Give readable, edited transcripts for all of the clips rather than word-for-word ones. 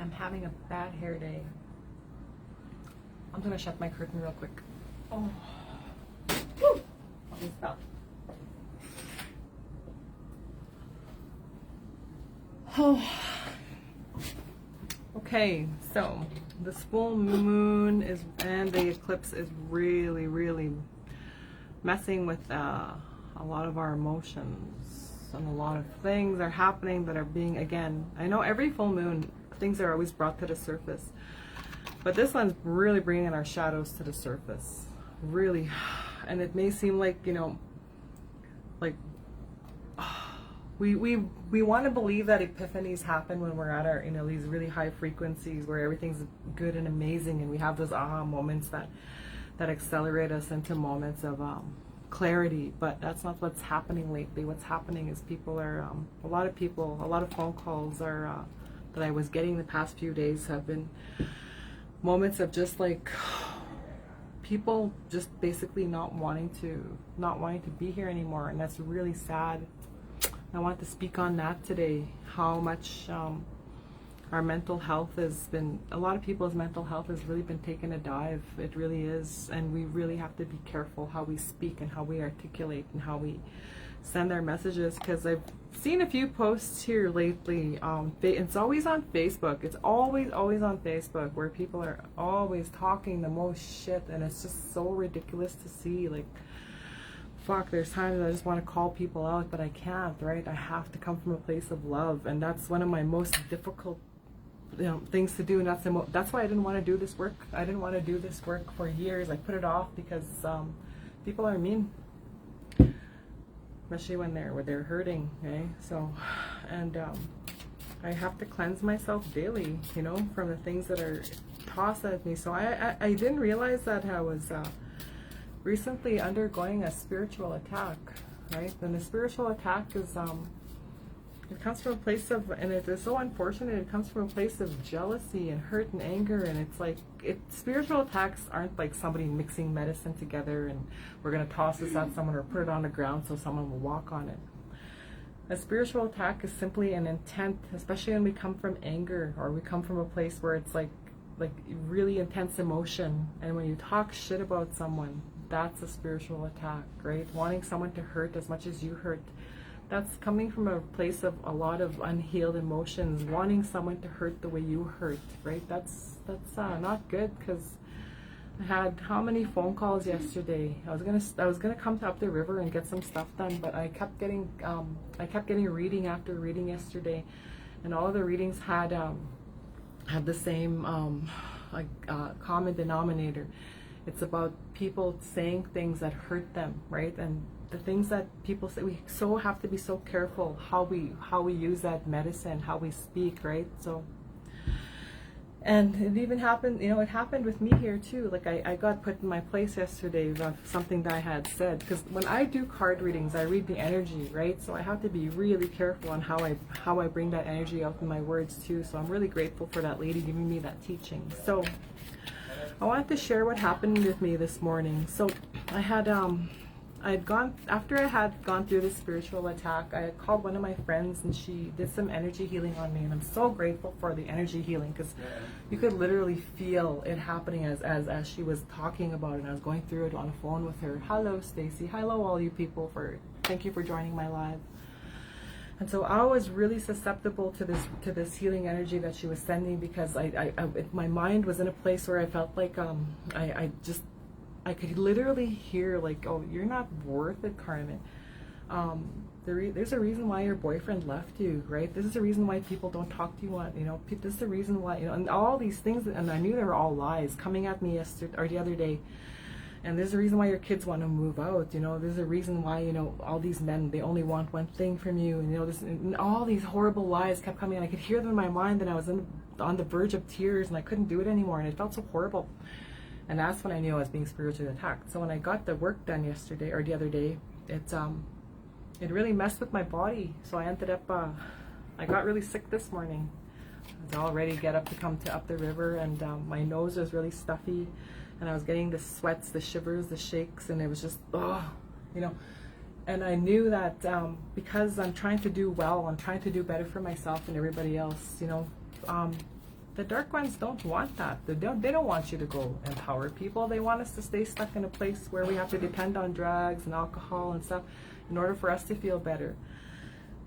am having a bad hair day. I'm gonna shut my curtain real quick. Oh. Woo! Let me stop. Oh. Okay, so this full moon is and the eclipse is really messing with a lot of our emotions, and a lot of things are happening that are being, again, I know every full moon things are always brought to the surface, but this one's really bringing our shadows to the surface, really. And it may seem like, you know, like we want to believe that epiphanies happen when we're at our, you know, these really high frequencies where everything's good and amazing, and we have those aha moments that accelerate us into moments of clarity. But that's not what's happening lately. What's happening is people are a lot of phone calls are that I was getting the past few days have been moments of just like people just basically not wanting to be here anymore, and that's really sad. I want to speak on that today, how much our mental health has been, a lot of people's mental health has really been taking a dive. It really is, and we really have to be careful how we speak and how we articulate and how we send our messages, because I've seen a few posts here lately. It's always on Facebook. It's always on Facebook, where people are always talking the most shit, and it's just so ridiculous to see. Like, fuck, there's times I just want to call people out, but I can't, right? I have to come from a place of love, and that's one of my most difficult, you know, things to do, and that's why I didn't want to do this work. I didn't want to do this work for years. I put it off because people are mean, especially when they're hurting, okay? So, and I have to cleanse myself daily, you know, from the things that are tossed at me. So I didn't realize that I was recently undergoing a spiritual attack, right? And the spiritual attack is it comes from a place of, and it is so unfortunate, it comes from a place of jealousy and hurt and anger. And it's like, spiritual attacks aren't like somebody mixing medicine together and we're going to toss this at someone or put it on the ground so someone will walk on it. A spiritual attack is simply an intent, especially when we come from anger, or we come from a place where it's like really intense emotion, and when you talk shit about someone, that's a spiritual attack, right? Wanting someone to hurt as much as you hurt, that's coming from a place of a lot of unhealed emotions, wanting someone to hurt the way you hurt, right? That's not good, because I had how many phone calls yesterday. I was gonna come to up the river and get some stuff done, but I kept getting reading after reading yesterday, and all of the readings had the same common denominator. It's about people saying things that hurt them, right? And the things that people say, we so have to be so careful how we use that medicine, how we speak, right? So, and it even happened, you know, it happened with me here too. Like I got put in my place yesterday of something that I had said, because when I do card readings, I read the energy, right? So I have to be really careful on how I bring that energy out in my words too. So I'm really grateful for that lady giving me that teaching. So I wanted to share what happened with me this morning. So I had after I had gone through this spiritual attack, I had called one of my friends, and she did some energy healing on me, and I'm so grateful for the energy healing, because you could literally feel it happening as she was talking about it. I was going through it on the phone with her. Hello, Stacy. Hello, all you people. Thank you for joining my live. And so I was really susceptible to this healing energy that she was sending, because my mind was in a place where I felt like I could literally hear, like, oh, you're not worth it, Carmen. There's a reason why your boyfriend left you, right? This is the reason why people don't talk to you on, you know, this is the reason why, you know, and all these things, and I knew they were all lies coming at me yesterday or the other day. And there's a reason why your kids want to move out, you know, there's a reason why, you know, all these men, they only want one thing from you, and, you know, and all these horrible lies kept coming, and I could hear them in my mind, and I was on the verge of tears, and I couldn't do it anymore, and it felt so horrible. And that's when I knew I was being spiritually attacked. So when I got the work done yesterday, or the other day, it really messed with my body. So I ended up, I got really sick this morning. I was all ready to get up to come to up the river, and my nose was really stuffy, and I was getting the sweats, the shivers, the shakes, and it was just, you know. And I knew that because I'm trying to do well, I'm trying to do better for myself and everybody else, you know, the dark ones don't want that. They don't want you to go empower people. They want us to stay stuck in a place where we have to depend on drugs and alcohol and stuff in order for us to feel better.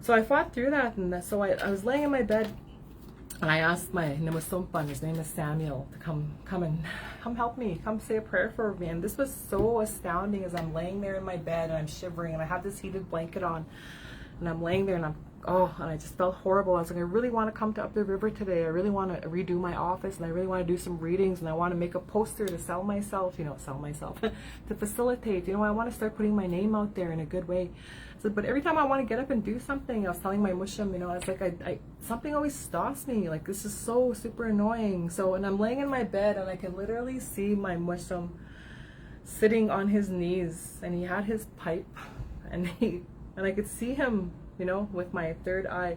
So I fought through that, and so I was laying in my bed, and I asked my Namusumpan, his name is Samuel, to come help me, come say a prayer for me. And this was so astounding as I'm laying there in my bed and I'm shivering and I have this heated blanket on, and I'm laying there and and I just felt horrible. I was like, I really want to come to Up the River today. I really want to redo my office, and I really want to do some readings, and I want to make a poster to sell myself, to facilitate, I want to start putting my name out there in a good way. So, but every time I want to get up and do something, I was telling my musham, I was like, something always stops me. Like, this is so super annoying. So, and I'm laying in my bed, and I can literally see my musham sitting on his knees, and he had his pipe, and I could see him, with my third eye,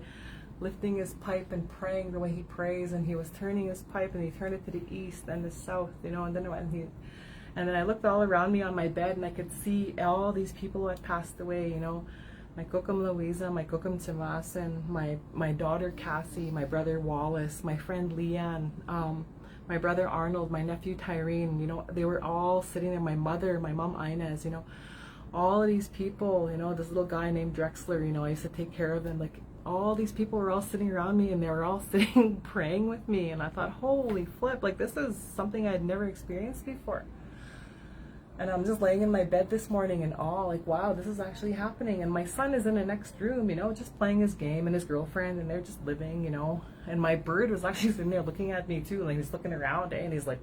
lifting his pipe and praying the way he prays, and he was turning his pipe, and he turned it to the east and the south, and then I looked all around me on my bed, and I could see all these people who had passed away, my Kokam Louisa, my Kokam Tamasin, my daughter Cassie, my brother Wallace, my friend Leanne, my brother Arnold, my nephew Tyrene, they were all sitting there, my mother, my mom Inez, all of these people, this little guy named Drexler, I used to take care of him, like, all these people were all sitting around me, and they were all sitting praying with me, and I thought, holy flip, like, this is something I had never experienced before. And I'm just laying in my bed this morning in awe, like, wow, this is actually happening. And my son is in the next room, just playing his game, and his girlfriend, and they're just living, and my bird was actually sitting there looking at me too, like, he's looking around, and he's like,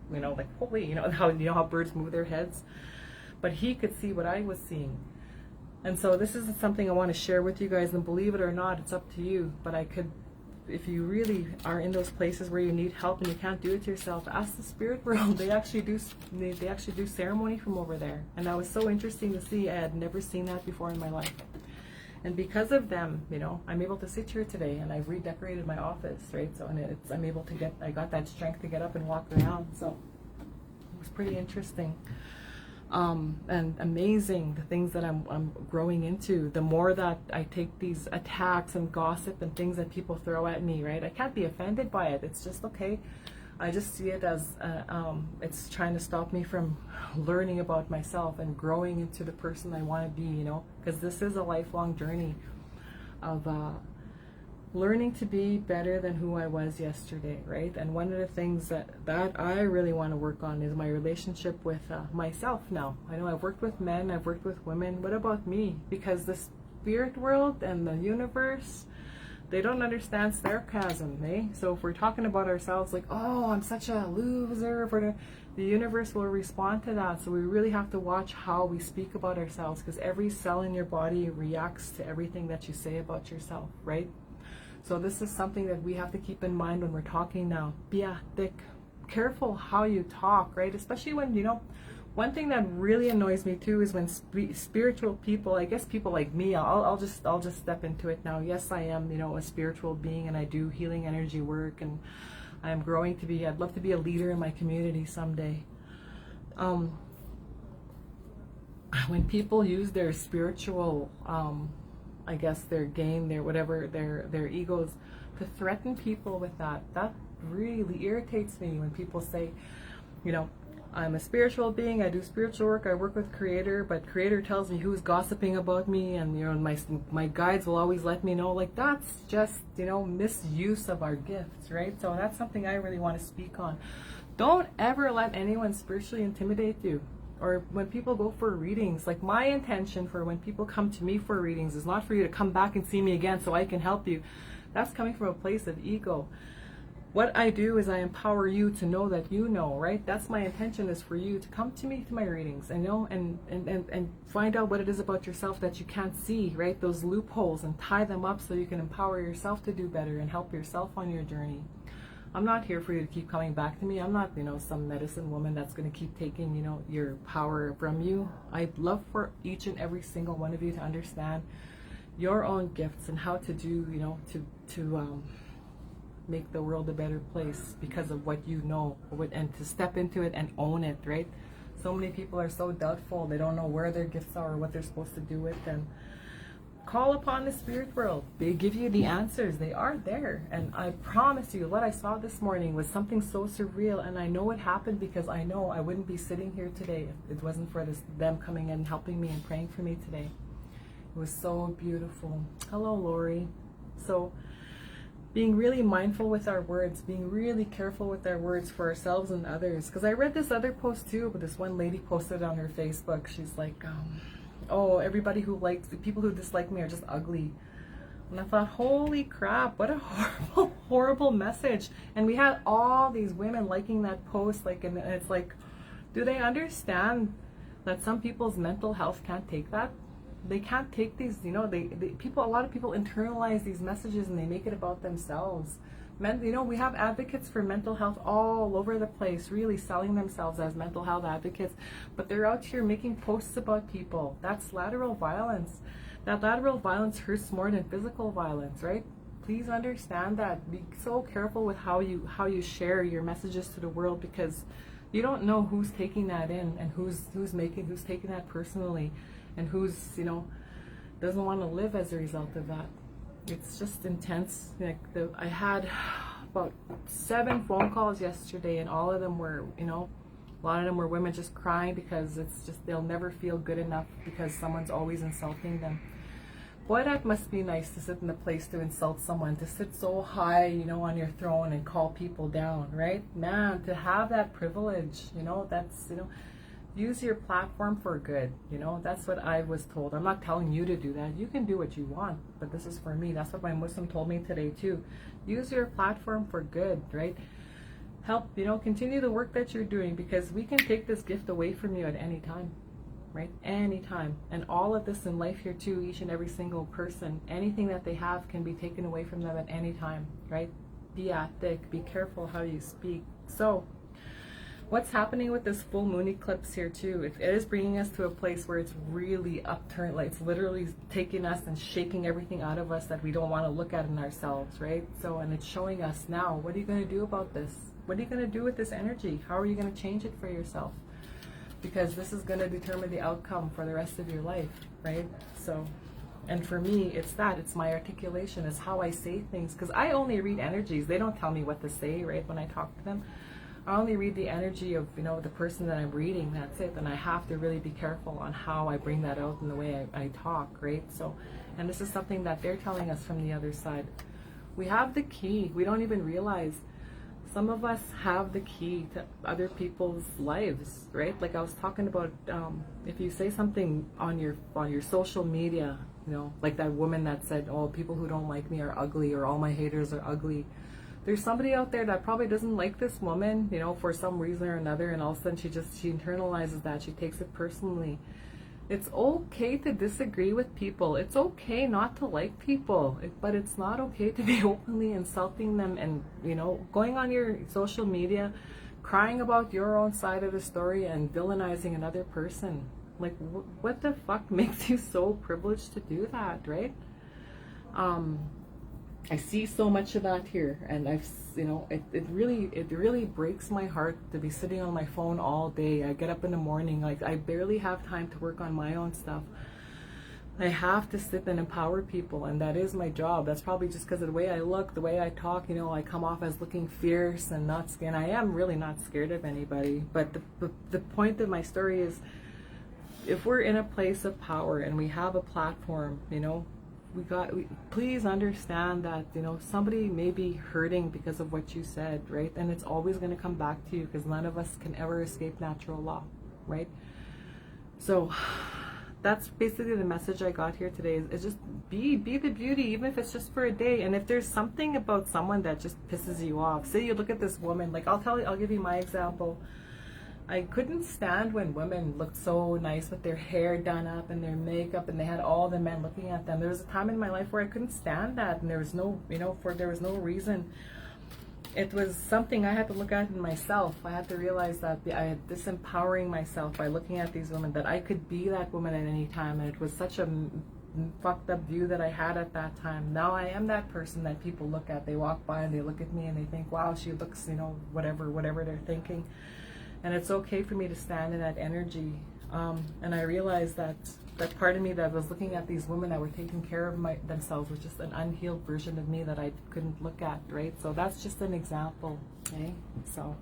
like, holy, how birds move their heads. But he could see what I was seeing. And so this is something I want to share with you guys, and believe it or not, it's up to you. But if you really are in those places where you need help and you can't do it yourself, ask the spirit world. They actually do ceremony from over there. And that was so interesting to see. I had never seen that before in my life. And because of them, I'm able to sit here today, and I've redecorated my office, right? So, and I got that strength to get up and walk around. So it was pretty interesting. And amazing, the things that I'm growing into. The more that I take these attacks and gossip and things that people throw at me, right? I can't be offended by it. It's just okay. I just see it as it's trying to stop me from learning about myself and growing into the person I want to be, because this is a lifelong journey of learning to be better than who I was yesterday, right? And one of the things that I really want to work on is my relationship with myself now. I know I've worked with men, I've worked with women. What about me? Because the spirit world and the universe, they don't understand sarcasm, eh? So if we're talking about ourselves like, oh, I'm such a loser, the universe will respond to that. So we really have to watch how we speak about ourselves, because every cell in your body reacts to everything that you say about yourself, right? So this is something that we have to keep in mind when we're talking now. Be careful how you talk, right? Especially when, one thing that really annoys me too is when spiritual people, I guess people like me, I'll just step into it now. Yes, I am, a spiritual being, and I do healing energy work, and I'm growing to be, I'd love to be a leader in my community someday. When people use their spiritual, I guess their game, their whatever, their egos, to threaten people with that really irritates me. When people say, I'm a spiritual being, I do spiritual work, I work with Creator, but Creator tells me who's gossiping about me, and my guides will always let me know. Like, that's just misuse of our gifts, right? So that's something I really want to speak on. Don't ever let anyone spiritually intimidate you. Or when people go for readings, like, my intention for when people come to me for readings is not for you to come back and see me again so I can help you. That's coming from a place of ego. What I do is I empower you to know that right? That's my intention, is for you to come to me to my readings and and find out what it is about yourself that you can't see, right? Those loopholes, and tie them up so you can empower yourself to do better and help yourself on your journey. I'm not here for you to keep coming back to me. I'm not, some medicine woman that's going to keep taking, your power from you. I'd love for each and every single one of you to understand your own gifts and how to do, to make the world a better place because of what you know, and to step into it and own it, right? So many people are so doubtful. They don't know where their gifts are or what they're supposed to do with them. call upon the spirit world. They give you the answers. They are there. And I promise you, what I saw this morning was something so surreal. And I know it happened because I know I wouldn't be sitting here today if it wasn't for them coming in, helping me and praying for me today. It was so beautiful. Hello, Lori. So being really mindful with our words, being really careful with our words for ourselves and others. Because I read this other post too, but this one lady posted on her Facebook. She's like, oh, everybody who likes, the people who dislike me are just ugly. And I thought, holy crap, what a horrible, horrible message. And we had all these women liking that post, like, and it's like, do they understand that some people's mental health can't take that? They can't take these, you know, a lot of people internalize these messages and they make it about themselves. You know, we have advocates for mental health all over the place, really selling themselves as mental health advocates, but they're out here making posts about people. That's lateral violence. That lateral violence hurts more than physical violence, right? Please understand that. Be so careful with how you share your messages to the world, because you don't know who's taking that in and who's taking that personally, and who's, you know, doesn't want to live as a result of that. It's just intense. Like I had about 7 phone calls yesterday, and all of them were, you know, a lot of them were women just crying because it's just, they'll never feel good enough because someone's always insulting them. Boy, that must be nice to sit in a place to insult someone, to sit so high, you know, on your throne and call people down, right? Man, to have that privilege, you know, that's, you know, use your platform for good, you know. That's what I was told. I'm not telling you to do that. You can do what you want, but this is for me. That's what my Muslim told me today too. Use your platform for good, right? Help, you know, continue the work that you're doing, because we can take this gift away from you at any time, right? Anytime. And all of this in life here too, each and every single person, anything that they have can be taken away from them at any time, right? Be ethic, be careful how you speak. So what's happening with this full moon eclipse here too, it is bringing us to a place where it's really upturned, like it's literally taking us and shaking everything out of us that we don't want to look at in ourselves, right? So, and it's showing us now, what are you going to do about this? What are you going to do with this energy? How are you going to change it for yourself? Because this is going to determine the outcome for the rest of your life, right? So, and for me, it's that, it's my articulation, it's how I say things, because I only read energies. They don't tell me what to say, right, when I talk to them. I only read the energy of, you know, the person that I'm reading, that's it. And I have to really be careful on how I bring that out in the way I talk, right? So, and this is something that they're telling us from the other side. We have the key. We don't even realize. Some of us have the key to other people's lives, right? Like I was talking about, if you say something on your social media, you know, like that woman that said, oh, people who don't like me are ugly, or all my haters are ugly. There's somebody out there that probably doesn't like this woman, you know, for some reason or another, and all of a sudden she internalizes that, she takes it personally. It's okay to disagree with people. It's okay not to like people, but it's not okay to be openly insulting them and, you know, going on your social media, crying about your own side of the story and villainizing another person. Like, what the fuck makes you so privileged to do that, right? I see so much of that here, and you know, it really breaks my heart to be sitting on my phone all day. I get up in the morning, like I barely have time to work on my own stuff. I have to sit and empower people, and that is my job. That's probably just because of the way I look, the way I talk, you know, I come off as looking fierce and not scared. I am really not scared of anybody, but the point of my story is, if we're in a place of power and we have a platform, you know, please understand that, you know, somebody may be hurting because of what you said, right? And it's always going to come back to you, because none of us can ever escape natural law, right? So that's basically the message I got here today, is just be the beauty, even if it's just for a day. And if there's something about someone that just pisses you off, say you look at this woman, like I'll give you my example. I couldn't stand when women looked so nice with their hair done up and their makeup, and they had all the men looking at them. There was a time in my life where I couldn't stand that, and there was no, you know, there was no reason. It was something I had to look at in myself. I had to realize that I had disempowering myself by looking at these women, that I could be that woman at any time, and it was such a fucked up view that I had at that time. Now I am that person that people look at. They walk by and they look at me and they think, wow, she looks, you know, whatever they're thinking. And it's okay for me to stand in that energy. And I realize that that part of me that was looking at these women that were taking care of themselves was just an unhealed version of me that I couldn't look at, right? So that's just an example, okay? So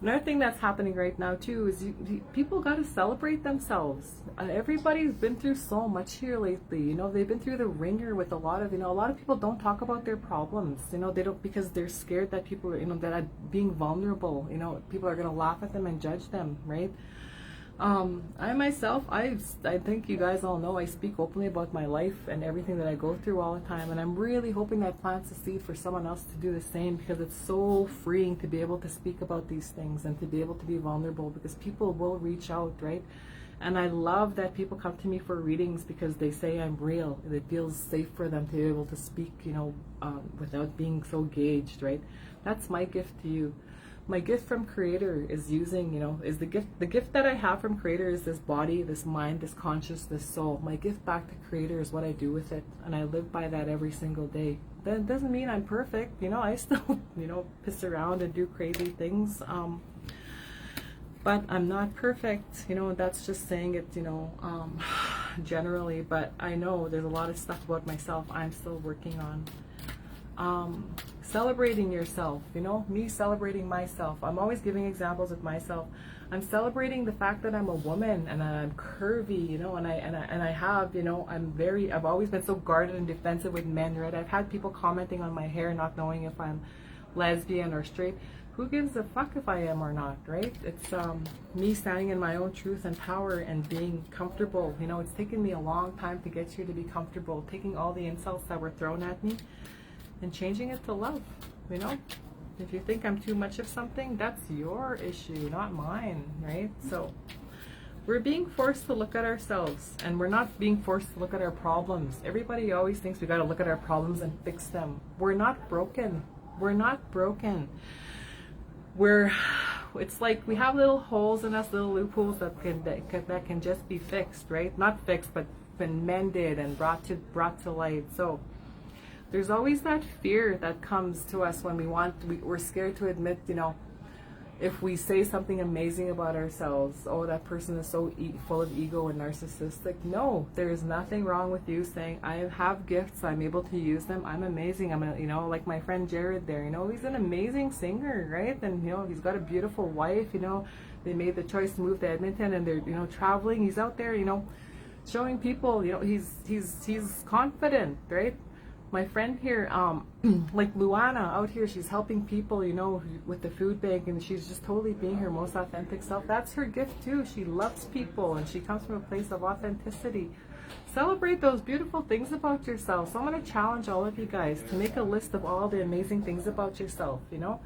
another thing that's happening right now too is people got to celebrate themselves. Everybody's been through so much here lately. You know, they've been through the ringer with a lot of, you know, a lot of people don't talk about their problems. You know, they don't, because they're scared that people are, you know, that are being vulnerable. You know, people are gonna laugh at them and judge them, right? I myself, I think you guys all know I speak openly about my life and everything that I go through all the time, and I'm really hoping that plants a seed for someone else to do the same, because it's so freeing to be able to speak about these things and to be able to be vulnerable, because people will reach out, right? And I love that people come to me for readings because they say I'm real. It feels safe for them to be able to speak, you know, without being so gauged, right? That's my gift to you. My gift from Creator is using, you know, is the gift that I have from Creator is this body, this mind, this conscious, this soul. My gift back to Creator is what I do with it, and I live by that every single day. That doesn't mean I'm perfect, you know, I still, you know, piss around and do crazy things, but I'm not perfect, you know. That's just saying it, you know, generally, but I know there's a lot of stuff about myself I'm still working on. Celebrating yourself, you know, me celebrating myself. I'm always giving examples of myself. I'm celebrating the fact that I'm a woman and I'm curvy, you know, and I have, you know, I've always been so guarded and defensive with men, right? I've had people commenting on my hair, not knowing if I'm lesbian or straight. Who gives a fuck if I am or not, right? It's me standing in my own truth and power and being comfortable. You know, it's taken me a long time to get here to be comfortable, taking all the insults that were thrown at me and changing it to love, you know? If you think I'm too much of something, that's your issue, not mine, right? So we're being forced to look at ourselves, and we're not being forced to look at our problems. Everybody always thinks we got to look at our problems and fix them. We're not broken. We're not broken. It's like we have little holes in us, little loopholes that can just be fixed, right? Not fixed, but been mended and brought to light. So there's always that fear that comes to us when we're scared to admit, you know, if we say something amazing about ourselves, oh, that person is so full of ego and narcissistic. No, there is nothing wrong with you saying, I have gifts, I'm able to use them, I'm amazing. You know, like my friend Jared there, you know, he's an amazing singer, right? And, you know, he's got a beautiful wife, you know, they made the choice to move to Edmonton, and they're, you know, traveling. He's out there, you know, showing people, you know, he's confident, right? My friend here, like Luana out here, she's helping people, you know, with the food bank, and she's just totally being her most authentic self. That's her gift too. She loves people, and she comes from a place of authenticity. Celebrate those beautiful things about yourself. So I'm going to challenge all of you guys to make a list of all the amazing things about yourself, you know.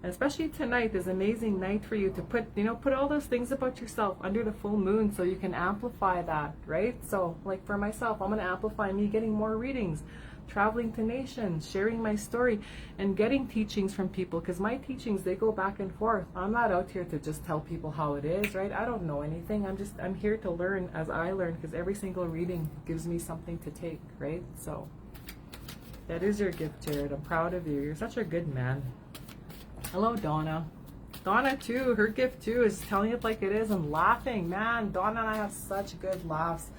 And especially tonight is an amazing night for you to put all those things about yourself under the full moon, so you can amplify that, right? So like for myself, I'm going to amplify me getting more readings, traveling to nations, sharing my story, and getting teachings from people, because my teachings, they go back and forth. I'm not out here to just tell people how it is, right? I don't know anything. I'm here to learn as I learn, because every single reading gives me something to take, right? So that is your gift, Jared. I'm proud of you. You're such a good man. Hello, Donna. Donna too, her gift too is telling it like it is and laughing. Man, Donna and I have such good laughs.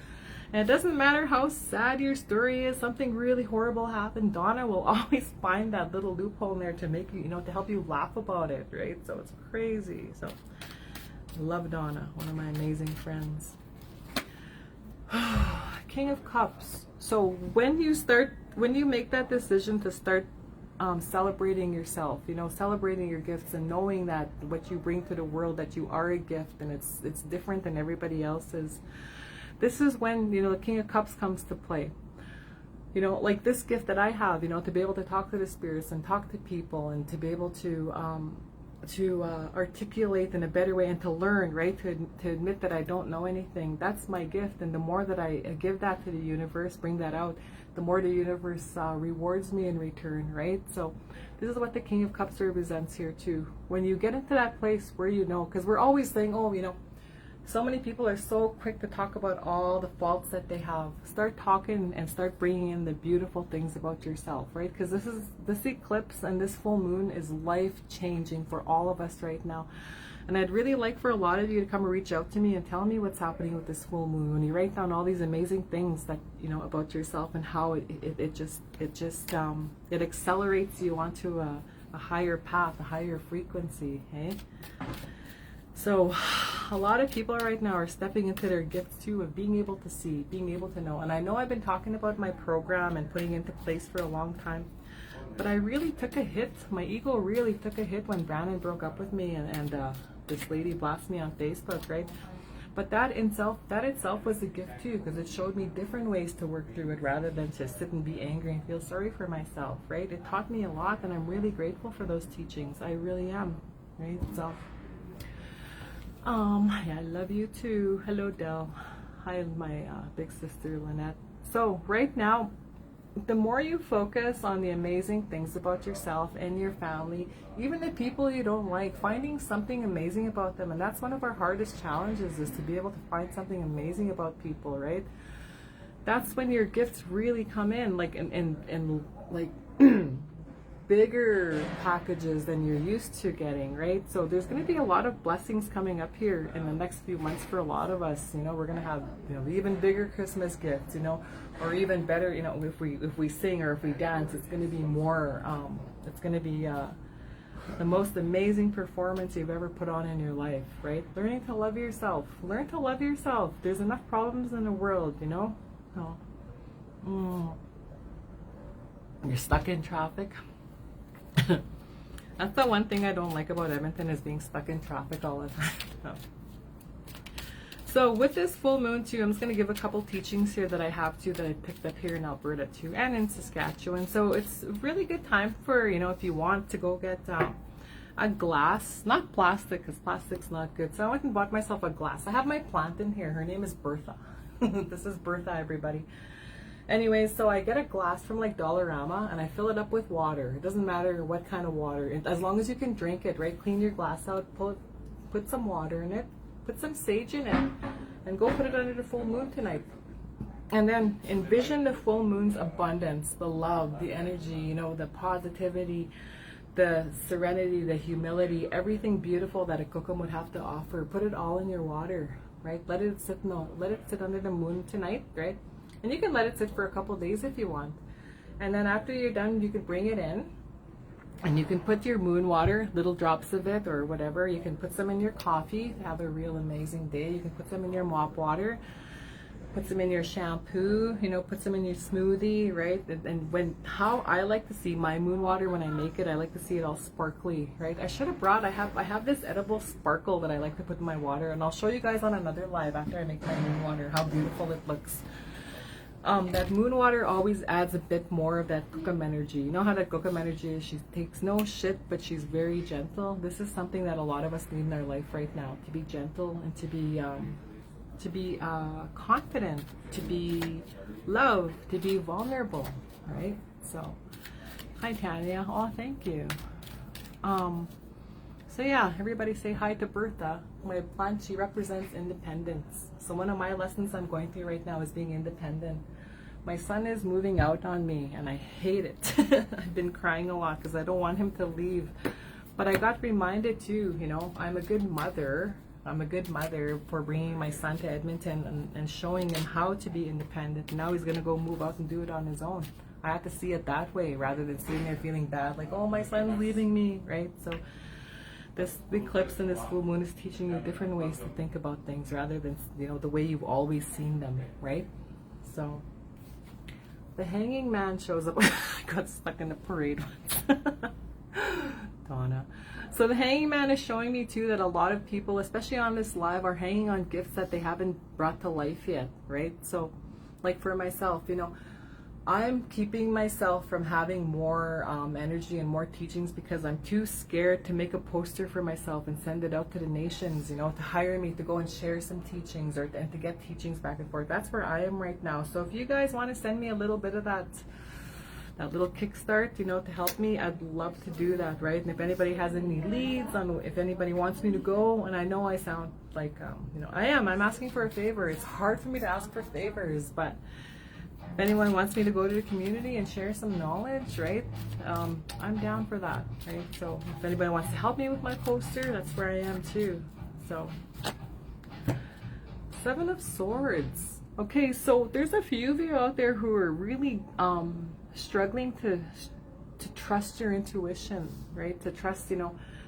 And it doesn't matter how sad your story is, something really horrible happened, Donna will always find that little loophole in there to make you, you know, to help you laugh about it, right? So it's crazy. So I love Donna, one of my amazing friends. King of Cups. So when you make that decision to start celebrating yourself, you know, celebrating your gifts and knowing that what you bring to the world, that you are a gift and it's different than everybody else's. This is when, you know, the King of Cups comes to play. You know, like this gift that I have, you know, to be able to talk to the spirits and talk to people, and to be able to articulate in a better way, and to learn, right? To admit that I don't know anything. That's my gift. And the more that I give that to the universe, bring that out, the more the universe rewards me in return, right? So this is what the King of Cups represents here too. When you get into that place where you know, because we're always saying, oh, you know, so many people are so quick to talk about all the faults that they have. Start talking and start bringing in the beautiful things about yourself, right? Because this eclipse and this full moon is life-changing for all of us right now. And I'd really like for a lot of you to come and reach out to me and tell me what's happening with this full moon. When you write down all these amazing things that, you know, about yourself and how it accelerates you onto a higher path, a higher frequency, hey? So a lot of people right now are stepping into their gifts too, of being able to see, being able to know. And I know I've been talking about my program and putting into place for a long time, but I really took a hit. My ego really took a hit when Brandon broke up with me and this lady blasted me on Facebook, right? But that itself was a gift too, because it showed me different ways to work through it rather than to sit and be angry and feel sorry for myself, right? It taught me a lot, and I'm really grateful for those teachings. I really am, right? So, yeah, I love you too. Hello, Del. Hi, my big sister, Lynette. So right now, the more you focus on the amazing things about yourself and your family, even the people you don't like, finding something amazing about them. And that's one of our hardest challenges, is to be able to find something amazing about people, right? That's when your gifts really come in, like in like bigger packages than you're used to getting, right? So there's going to be a lot of blessings coming up here in the next few months for a lot of us. You know, we're going to have, you know, even bigger Christmas gifts, you know, or even better, you know, if we sing or if we dance, it's going to be more, it's going to be the most amazing performance you've ever put on in your life, right? Learning to love yourself. Learn to love yourself. There's enough problems in the world, you know? You're stuck in traffic. That's the one thing I don't like about Edmonton, is being stuck in traffic all the time. So with this full moon too, I'm just going to give a couple teachings here that I have too, that I picked up here in Alberta too, and in Saskatchewan. So it's a really good time for, you know, if you want to go get a glass, not plastic, because plastic's not good. So I went and bought myself a glass. I have my plant in here. Her name is Bertha. This is Bertha, everybody. Anyways, so I get a glass from like Dollarama and I fill it up with water. It doesn't matter what kind of water, as long as you can drink it, right? Clean your glass out, put some water in it, put some sage in it, and go put it under the full moon tonight. And then envision the full moon's abundance, the love, the energy, you know, the positivity, the serenity, the humility, everything beautiful that a kokum would have to offer. Put it all in your water, right? Let it sit under the moon tonight, right? And you can let it sit for a couple days if you want. And then after you're done, you can bring it in and you can put your moon water, little drops of it or whatever. You can put some in your coffee, have a real amazing day. You can put some in your mop water, put some in your shampoo, you know, put some in your smoothie, right? And how I like to see my moon water when I make it, I like to see it all sparkly, right? I should have brought, I have this edible sparkle that I like to put in my water, and I'll show you guys on another live after I make my moon water how beautiful it looks. That moon water always adds a bit more of that kokum energy. You know how that kokum energy is? She takes no shit, but she's very gentle. This is something that a lot of us need in our life right now, to be gentle and to be confident, to be loved, to be vulnerable, right? So, hi Tanya. Oh, thank you. So yeah, everybody say hi to Bertha. My plant, she represents independence. So one of my lessons I'm going through right now is being independent. My son is moving out on me and I hate it. I've been crying a lot because I don't want him to leave. But I got reminded too, you know, I'm a good mother. I'm a good mother for bringing my son to Edmonton and showing him how to be independent. Now he's going to go move out and do it on his own. I have to see it that way rather than sitting there feeling bad, like, oh, my son's leaving me, right? So this eclipse and this full moon is teaching you different ways to think about things rather than, you know, the way you've always seen them, right? So the hanging man shows up. I got stuck in the parade once. Donna. So the hanging man is showing me too that a lot of people, especially on this live, are hanging on gifts that they haven't brought to life yet, right? So like for myself, you know, I'm keeping myself from having more energy and more teachings because I'm too scared to make a poster for myself and send it out to the nations, you know, to hire me to go and share some teachings and to get teachings back and forth. That's where I am right now. So if you guys want to send me a little bit of that little kickstart, you know, to help me, I'd love to do that, right? And if anybody has any leads on if anybody wants me to go, and I know I sound like, you know, I'm asking for a favor. It's hard for me to ask for favors, but if anyone wants me to go to the community and share some knowledge, right? I'm down for that, right? So if anybody wants to help me with my poster, that's where I am too. So, Seven of Swords. Okay, so there's a few of you out there who are really struggling to trust your intuition, right? To trust,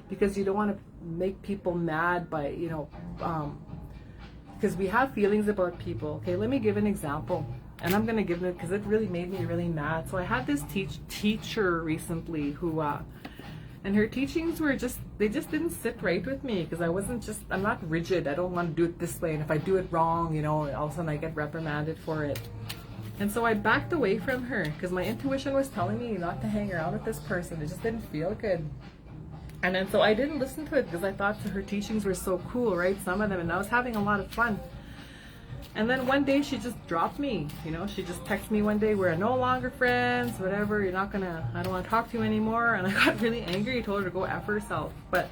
because you don't want to make people mad by, because we have feelings about people. Okay, let me give an example. And I'm going to give it because it really made me really mad. So I had this teacher recently who, and her teachings were they just didn't sit right with me because I'm not rigid. I don't want to do it this way. And if I do it wrong, all of a sudden I get reprimanded for it. And so I backed away from her because my intuition was telling me not to hang around with this person. It just didn't feel good. And then so I didn't listen to it because I thought her teachings were so cool, right? Some of them, and I was having a lot of fun. And then one day she just dropped me, she just texted me one day, we're no longer friends, whatever, I don't want to talk to you anymore. And I got really angry. I told her to go F herself. But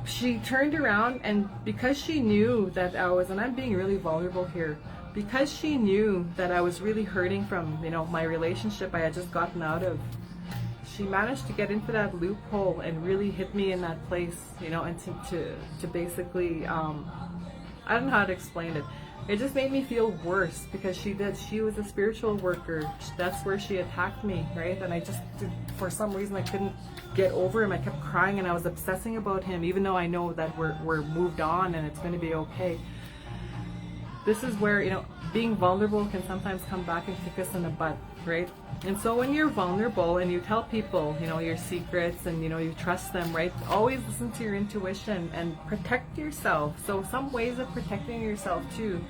she turned around, and because she knew that and I'm being really vulnerable here, because she knew that I was really hurting from, my relationship I had just gotten out of, she managed to get into that loophole and really hit me in that place, and to basically, I don't know how to explain it. It just made me feel worse because she was a spiritual worker. That's where she attacked me, right? And for some reason, I couldn't get over him. I kept crying and I was obsessing about him, even though I know that we're moved on and it's going to be okay. This is where, being vulnerable can sometimes come back and kick us in the butt, right? And so when you're vulnerable and you tell people, your secrets and, you trust them, right? Always listen to your intuition and protect yourself. So some ways of protecting yourself too.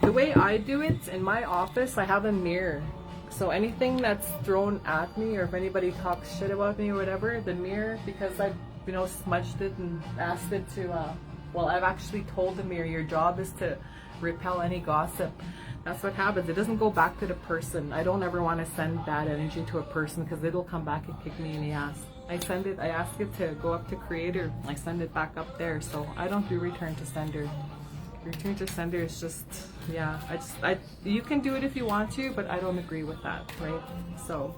The way I do it, in my office, I have a mirror. So anything that's thrown at me, or if anybody talks shit about me or whatever, the mirror, because I've, smudged it and asked it to, I've actually told the mirror, your job is to repel any gossip. That's what happens. It doesn't go back to the person. I don't ever want to send bad energy to a person because it'll come back and kick me in the ass. I ask it to go up to Creator. I send it back up there. So I don't do return to sender. Return to sender is just, you can do it if you want to, but I don't agree with that, right? So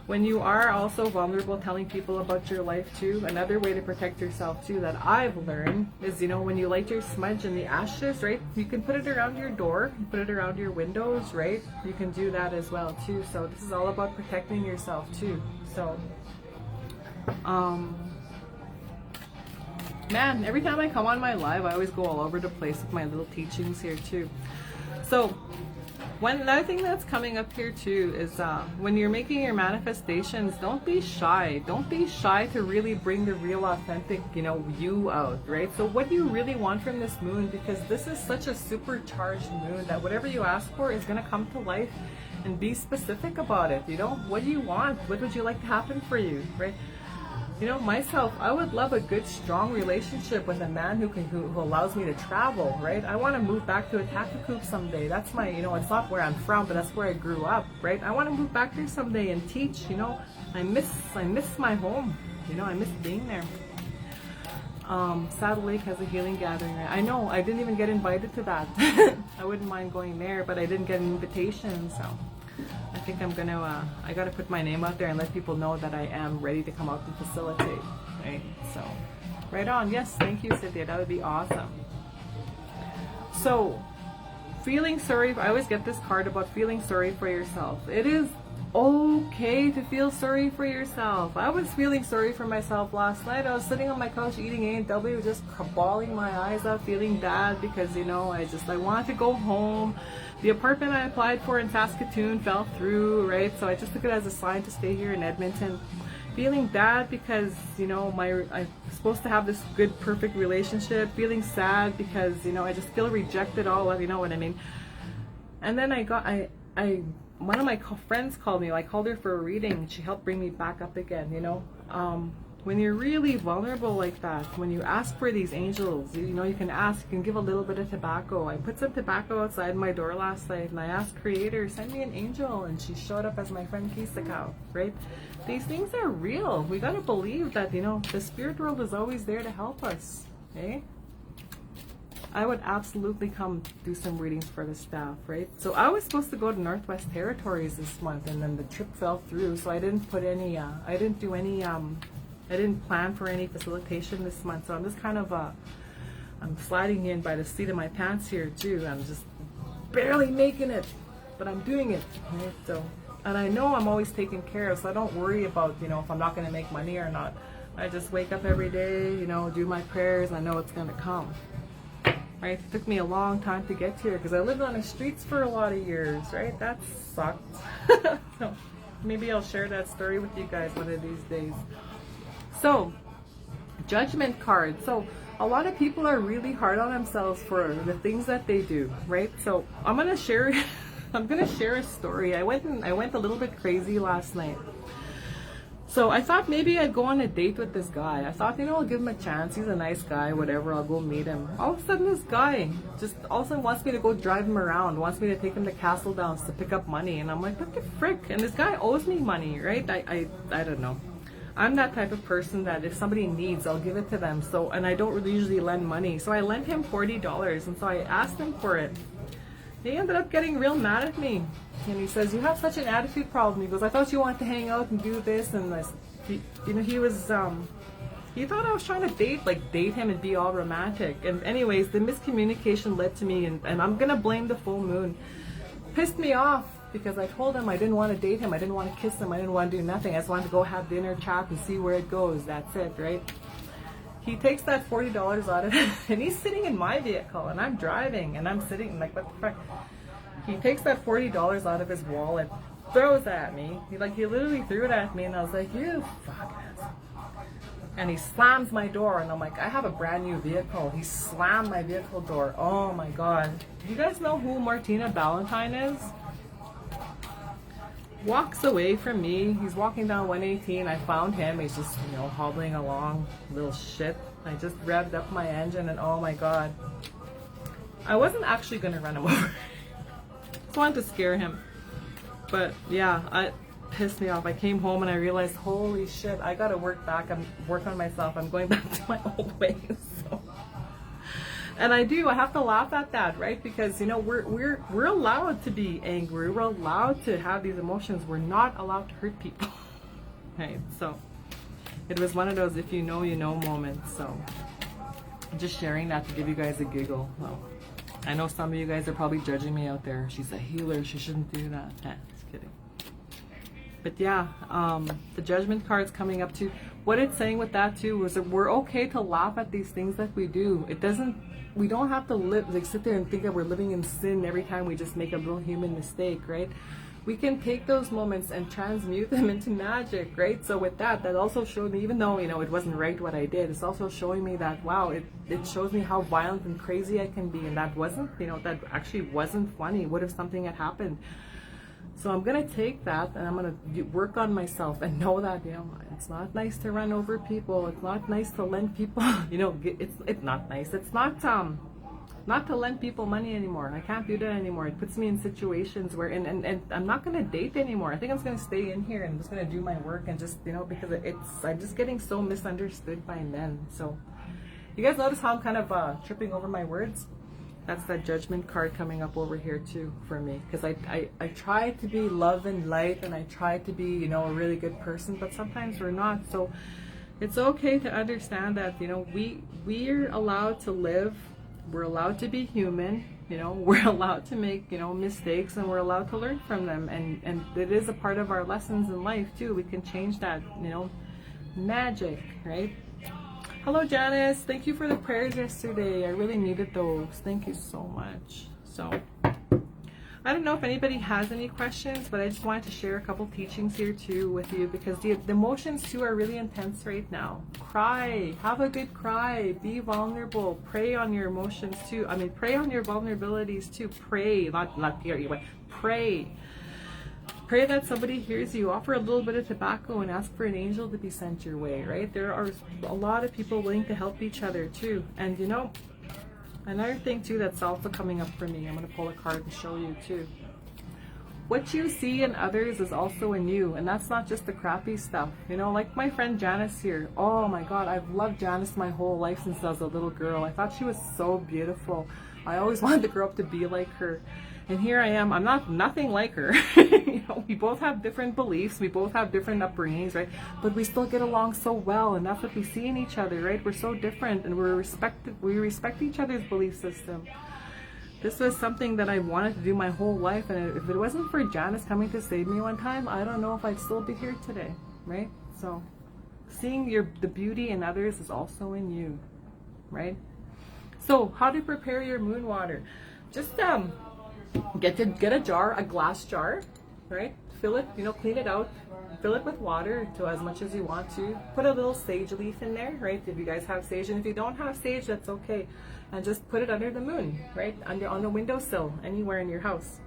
when you are also vulnerable, telling people about your life too, another way to protect yourself too that I've learned is, when you light your smudge and the ashes, right, you can put it around your door, put it around your windows, right? You can do that as well too. So this is all about protecting yourself too. So, man, every time I come on my live, I always go all over the place with my little teachings here too. So another thing that's coming up here too is when you're making your manifestations, don't be shy. Don't be shy to really bring the real authentic, you out, right? So what do you really want from this moon? Because this is such a supercharged moon that whatever you ask for is going to come to life, and be specific about it. What do you want? What would you like to happen for you, right? Myself, I would love a good, strong relationship with a man who allows me to travel, right? I want to move back to Atacacoop someday. That's my, it's not where I'm from, but that's where I grew up, right? I want to move back there someday and teach, I miss my home, I miss being there. Saddle Lake has a healing gathering. I know, I didn't even get invited to that. I wouldn't mind going there, but I didn't get an invitation, so I think I'm gonna, I gotta put my name out there and let people know that I am ready to come out and facilitate, right? So, right on. Yes, thank you, Cynthia. That would be awesome. So, feeling sorry, I always get this card about feeling sorry for yourself. It is okay to feel sorry for yourself. I was feeling sorry for myself last night. I was sitting on my couch eating A&W, just bawling my eyes out, feeling bad because, I wanted to go home. The apartment I applied for in Saskatoon fell through, right? So I just took it as a sign to stay here in Edmonton. Feeling bad because, I'm supposed to have this good, perfect relationship. Feeling sad because, I just feel rejected all of, you know what I mean? And then one of my friends called me. I called her for a reading, and she helped bring me back up again, when you're really vulnerable like that, when you ask for these angels, you can ask, you can give a little bit of tobacco. I put some tobacco outside my door last night, and I asked Creator, send me an angel, and she showed up as my friend Kisakau, right? These things are real. We gotta believe that, the spirit world is always there to help us, okay? I would absolutely come do some readings for the staff, right? So I was supposed to go to Northwest Territories this month, and then the trip fell through, so I didn't put any, I didn't do any, I didn't plan for any facilitation this month. So I'm just kind of, I'm sliding in by the seat of my pants here too. I'm just barely making it, but I'm doing it, right? So, and I know I'm always taken care of, so I don't worry about, you know, if I'm not going to make money or not. I just wake up every day, you know, do my prayers, I know it's going to come. Right? It took me a long time to get here because I lived on the streets for a lot of years, right? That sucked. So maybe I'll share that story with you guys one of these days. So, judgment card. So a lot of people are really hard on themselves for the things that they do, right? So I'm gonna share I'm gonna share a story. I went a little bit crazy last night. So I thought maybe I'd go on a date with this guy. I thought, you know, I'll give him a chance. He's a nice guy, whatever. I'll go meet him. All of a sudden, this guy just all of a sudden wants me to go drive him around, wants me to take him to Castle Downs to pick up money. And I'm like, what the frick? And this guy owes me money, right? I don't know. I'm that type of person that if somebody needs, I'll give it to them. So, and I don't really usually lend money. So I lent him $40, and so I asked him for it. He ended up getting real mad at me. And he says, you have such an attitude problem. He goes, I thought you wanted to hang out and do this and this. You know, he was, he thought I was trying to date him and be all romantic. And anyways, the miscommunication led to me, and I'm going to blame the full moon. Pissed me off because I told him I didn't want to date him. I didn't want to kiss him. I didn't want to do nothing. I just wanted to go have dinner, chat, and see where it goes. That's it, right? He takes that $40 out of it, and he's sitting in my vehicle, and I'm driving, and I'm sitting like, what the fuck? He takes that $40 out of his wallet, throws at me. He literally threw it at me, and I was like, you fuck ass. And he slams my door, and I'm like, I have a brand new vehicle. He slammed my vehicle door. Oh my God. Do you guys know who Martina Ballantyne is? Walks away from me. He's walking down 118. I found him. He's just, you know, hobbling along. Little shit. I just revved up my engine, and oh my God. I wasn't actually going to run him over. Just wanted to scare him. But yeah, it pissed me off. I came home and I realized, holy shit, I got to work on myself. I'm going back to my old ways. So. And I have to laugh at that, right? Because, you know, we're allowed to be angry. We're allowed to have these emotions. We're not allowed to hurt people. Right? So it was one of those if you know, you know moments. So I'm just sharing that to give you guys a giggle. Well, I know some of you guys are probably judging me out there. She's a healer. She shouldn't do that. Just kidding. But yeah, the judgment card's coming up too. What it's saying with that too was that we're okay to laugh at these things that we do. We don't have to sit there and think that we're living in sin every time we just make a little human mistake, right? We can take those moments and transmute them into magic, right? So with that also showed me, even though, you know, it wasn't right what I did, it's also showing me that, wow, it shows me how violent and crazy I can be. And that wasn't, you know, that actually wasn't funny. What if something had happened? So I'm going to take that and I'm going to work on myself and know that, you know, it's not nice to run over people. It's not nice to lend people, you know, it's not nice. It's not to lend people money anymore. I can't do that anymore. It puts me in situations where, and I'm not going to date anymore. I think I'm just going to stay in here and I'm just going to do my work and just, you know, because I'm just getting so misunderstood by men. So you guys notice how I'm kind of tripping over my words? That's that judgment card coming up over here too for me, because I try to be love and light and I try to be, you know, a really good person, but sometimes we're not. So it's okay to understand that, you know, we're allowed to live, we're allowed to be human, you know, we're allowed to make, you know, mistakes, and we're allowed to learn from them, and it is a part of our lessons in life too. We can change that, you know, magic, right? Hello, Janice. Thank you for the prayers yesterday. I really needed those. Thank you so much. So, I don't know if anybody has any questions, but I just wanted to share a couple teachings here too with you, because the emotions too are really intense right now. Cry. Have a good cry. Be vulnerable. Pray on your emotions too. I mean, pray on your vulnerabilities too. Pray. Not hear you, but pray. Pray that somebody hears you. Offer a little bit of tobacco and ask for an angel to be sent your way, right? There are a lot of people willing to help each other too. And you know, another thing too that's also coming up for me, I'm going to pull a card and show you too. what you see in others is also in you, and that's not just the crappy stuff. You know, like my friend Janice here. Oh my God, I've loved Janice my whole life since I was a little girl. I thought she was so beautiful. I always wanted to grow up to be like her. And here I am. I'm nothing like her. You know, we both have different beliefs. We both have different upbringings, right? But we still get along so well, and that's what we see in each other, right? We're so different, and we respect each other's belief system. This was something that I wanted to do my whole life, and if it wasn't for Janice coming to save me one time, I don't know if I'd still be here today, right? So, seeing the beauty in others is also in you, right? So, how to prepare your moon water? Just get a jar, a glass jar, right? Fill it, you know, clean it out, fill it with water to as much as you want to. Put a little sage leaf in there, right? If you guys have sage, and if you don't have sage, that's okay. And just put it under the moon, right? On the windowsill, anywhere in your house.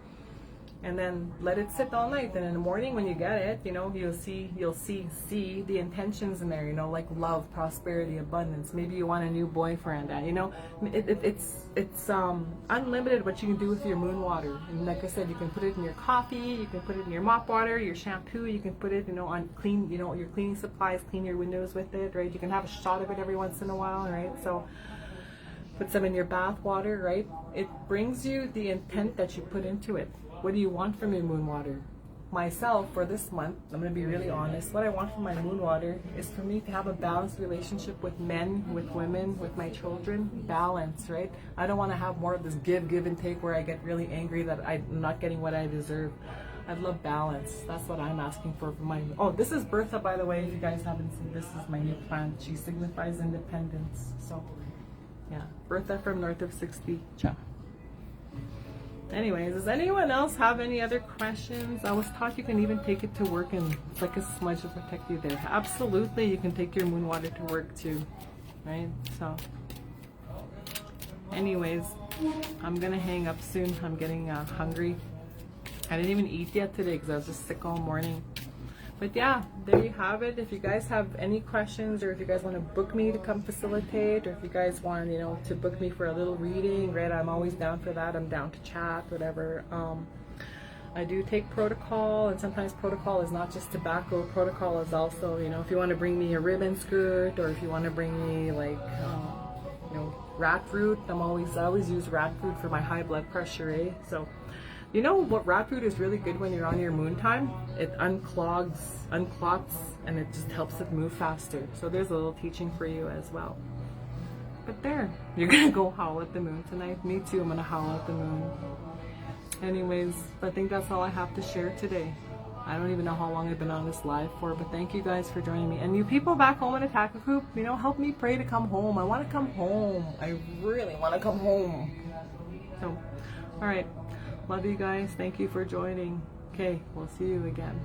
And then let it sit all night. And in the morning when you get it, you know, you'll see the intentions in there, you know, like love, prosperity, abundance. Maybe you want a new boyfriend, you know. It's unlimited what you can do with your moon water. And like I said, you can put it in your coffee, you can put it in your mop water, your shampoo, you can put it, you know, on clean, you know, your cleaning supplies, clean your windows with it, right? You can have a shot of it every once in a while, right? So put some in your bath water, right? It brings you the intent that you put into it. What do you want from your moon water? Myself, for this month, I'm going to be really honest. What I want from my moon water is for me to have a balanced relationship with men, with women, with my children. Balance, right? I don't want to have more of this give and take where I get really angry that I'm not getting what I deserve. I love balance. That's what I'm asking for my... Oh, this is Bertha, by the way. If you guys haven't seen, this is my new plant. She signifies independence. So, yeah. Bertha from North of 60. Ciao. Anyways, does anyone else have any other questions? I was taught you can even take it to work, and it's like a smudge to protect you there. Absolutely, you can take your moon water to work too, right? So, anyways, I'm gonna hang up soon. I'm getting hungry. I didn't even eat yet today because I was just sick all morning. But yeah, there you have it. If you guys have any questions, or if you guys want to book me to come facilitate, or if you guys want, you know, to book me for a little reading, right? I'm always down for that. I'm down to chat, whatever. I do take protocol, and sometimes protocol is not just tobacco. Protocol is also, you know, if you want to bring me a ribbon skirt, or if you want to bring me like, you know, rat root. I always use rat root for my high blood pressure, eh? So. You know what, rat root is really good when you're on your moon time? It unclots, and it just helps it move faster. So there's a little teaching for you as well. But there, you're gonna go howl at the moon tonight. Me too, I'm gonna howl at the moon. Anyways, I think that's all I have to share today. I don't even know how long I've been on this live for, but thank you guys for joining me. And you people back home in Atacacoop, you know, help me pray to come home. I want to come home. I really want to come home. So, all right. Love you guys. Thank you for joining. Okay, we'll see you again.